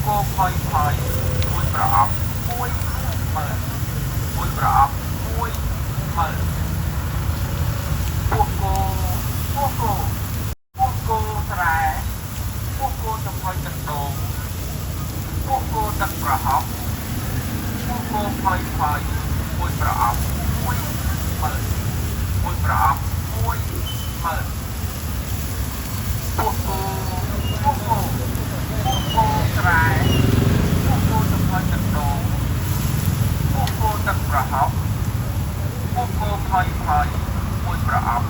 គោផុយផុយមួយប្រអប់មួយមើលមួយប្រអប់មួយមើលពួកគោពួកគោពួកគោស្រែពួកគោចំហុយទឹកដូងពួកគោទឹកប្រហុកពួកគោផុយផុយមួយប្រអប់មួយមើលមួយប្រអប់មួយមើលពួកគោពួកគោពួកគោស្រែពួកគោចំហុយទឹកដូងពួកគោទឹកប្រហុកពួកគោផុយផុយមួយប្រអប់